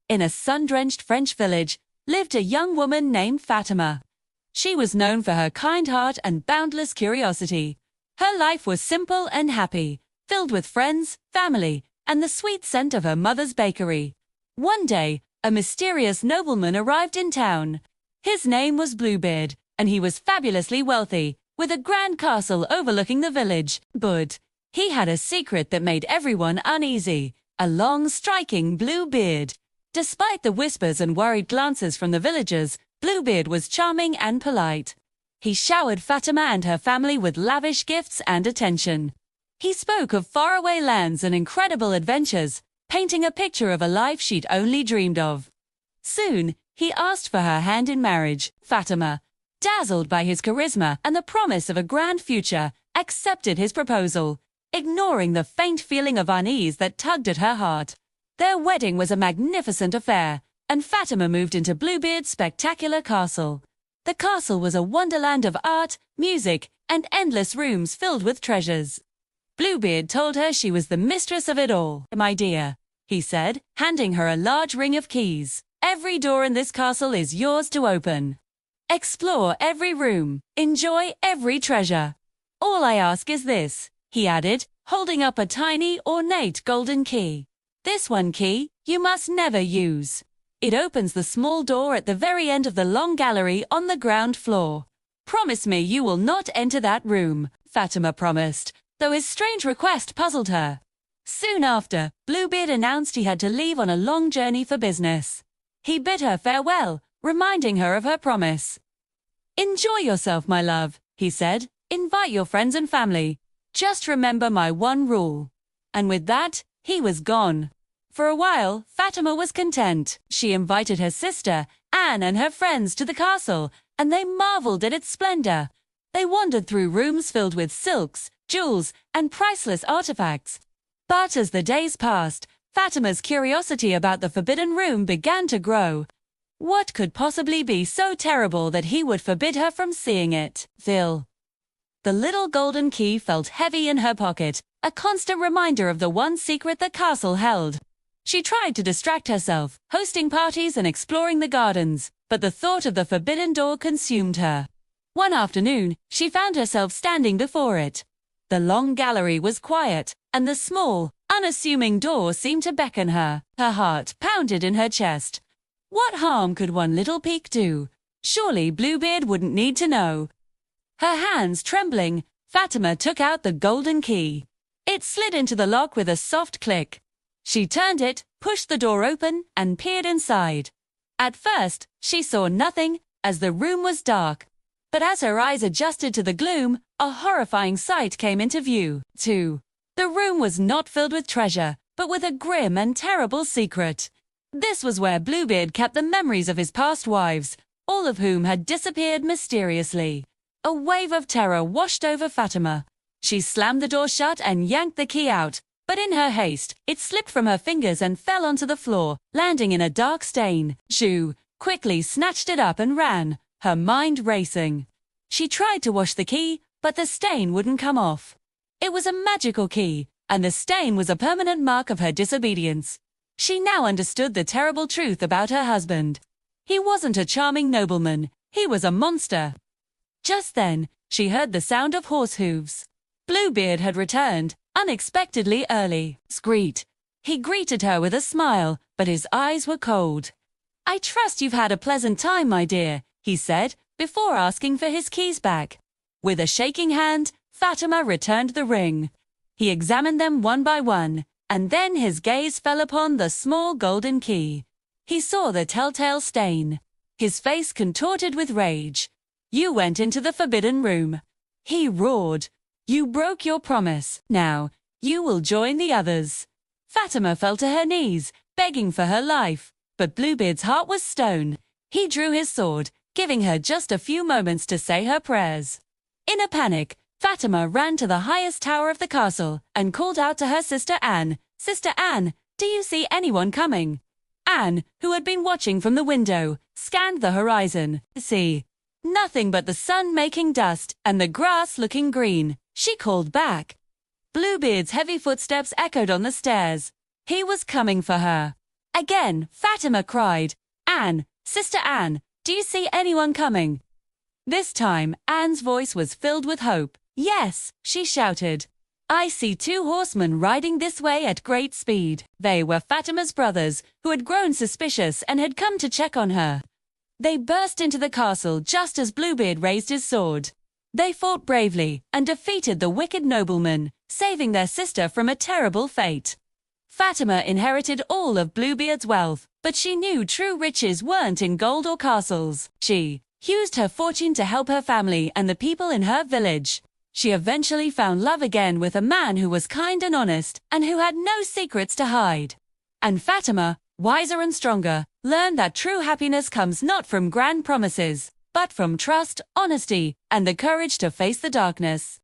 In a sun-drenched French village lived a young woman named Fatima. She was known for her kind heart and boundless curiosity. Her life was simple and happy, filled with friends, family, and the sweet scent of her mother's bakery. One day, a mysterious nobleman arrived in town. His name was Bluebeard, and he was fabulously wealthy, with a grand castle overlooking the village. But he had a secret that made everyone uneasy: a long, striking blue beard. Despite the whispers and worried glances from the villagers, Bluebeard was charming and polite. He showered Fatima and her family with lavish gifts and attention. He spoke of faraway lands and incredible adventures, painting a picture of a life she'd only dreamed of. Soon, he asked for her hand in marriage. Fatima, dazzled by his charisma and the promise of a grand future, accepted his proposal, ignoring the faint feeling of unease that tugged at her heart. Their wedding was a magnificent affair, and Fatima moved into Bluebeard's spectacular castle. The castle was a wonderland of art, music, and endless rooms filled with treasures. Bluebeard told her she was the mistress of it all. "My dear," he said, handing her a large ring of keys, "every door in this castle is yours to open. Explore every room, enjoy every treasure. All I ask is this," he added, holding up a tiny, ornate golden key. "This one key you must never use. It opens the small door at the very end of the long gallery on the ground floor. Promise me you will not enter that room," Fatima promised, though his strange request puzzled her. Soon after, Bluebeard announced he had to leave on a long journey for business. He bid her farewell, reminding her of her promise. "Enjoy yourself, my love," he said. "Invite your friends and family. Just remember my one rule." And with that, he was gone. For a while, Fatima was content. She invited her sister, Anne, and her friends to the castle, and they marveled at its splendor. They wandered through rooms filled with silks, jewels, and priceless artifacts. But as the days passed, Fatima's curiosity about the forbidden room began to grow. What could possibly be so terrible that he would forbid her from seeing it? The little golden key felt heavy in her pocket, a constant reminder of the one secret the castle held. She tried to distract herself, hosting parties and exploring the gardens, but the thought of the forbidden door consumed her. One afternoon, she found herself standing before it. The long gallery was quiet, and the small, unassuming door seemed to beckon her. Her heart pounded in her chest. What harm could one little peek do? Surely Bluebeard wouldn't need to know. Her hands trembling, Fatima took out the golden key. It slid into the lock with a soft click. She turned it, pushed the door open, and peered inside. At first, she saw nothing, as the room was dark. But as her eyes adjusted to the gloom, a horrifying sight came into view, too. The room was not filled with treasure, but with a grim and terrible secret. This was where Bluebeard kept the memories of his past wives, all of whom had disappeared mysteriously. A wave of terror washed over Fatima. She slammed the door shut and yanked the key out, but in her haste, it slipped from her fingers and fell onto the floor, landing in a dark stain. She quickly snatched it up and ran, her mind racing. She tried to wash the key, but the stain wouldn't come off. It was a magical key, and the stain was a permanent mark of her disobedience. She now understood the terrible truth about her husband. He wasn't a charming nobleman, he was a monster. Just then, she heard the sound of horse hooves. Bluebeard had returned, unexpectedly early. Screet. He greeted her with a smile, but his eyes were cold. "I trust you've had a pleasant time, my dear," he said, before asking for his keys back. With a shaking hand, Fatima returned the ring. He examined them one by one, and then his gaze fell upon the small golden key. He saw the telltale stain. His face contorted with rage. "You went into the forbidden room," he roared. "You broke your promise. Now, you will join the others." Fatima fell to her knees, begging for her life. But Bluebeard's heart was stone. He drew his sword, giving her just a few moments to say her prayers. In a panic, Fatima ran to the highest tower of the castle and called out to her sister Anne. "Sister Anne, do you see anyone coming?" Anne, who had been watching from the window, scanned the horizon. "See, nothing but the sun making dust and the grass looking green," she called back. Bluebeard's heavy footsteps echoed on the stairs. He was coming for her. Again, Fatima cried, "Anne, Sister Anne, do you see anyone coming?" This time, Anne's voice was filled with hope. "Yes," she shouted. "I see 2 horsemen riding this way at great speed." They were Fatima's brothers, who had grown suspicious and had come to check on her. They burst into the castle just as Bluebeard raised his sword. They fought bravely and defeated the wicked nobleman, saving their sister from a terrible fate. Fatima inherited all of Bluebeard's wealth, but she knew true riches weren't in gold or castles. She used her fortune to help her family and the people in her village. She eventually found love again with a man who was kind and honest and who had no secrets to hide. And Fatima, wiser and stronger, learned that true happiness comes not from grand promises, but from trust, honesty, and the courage to face the darkness.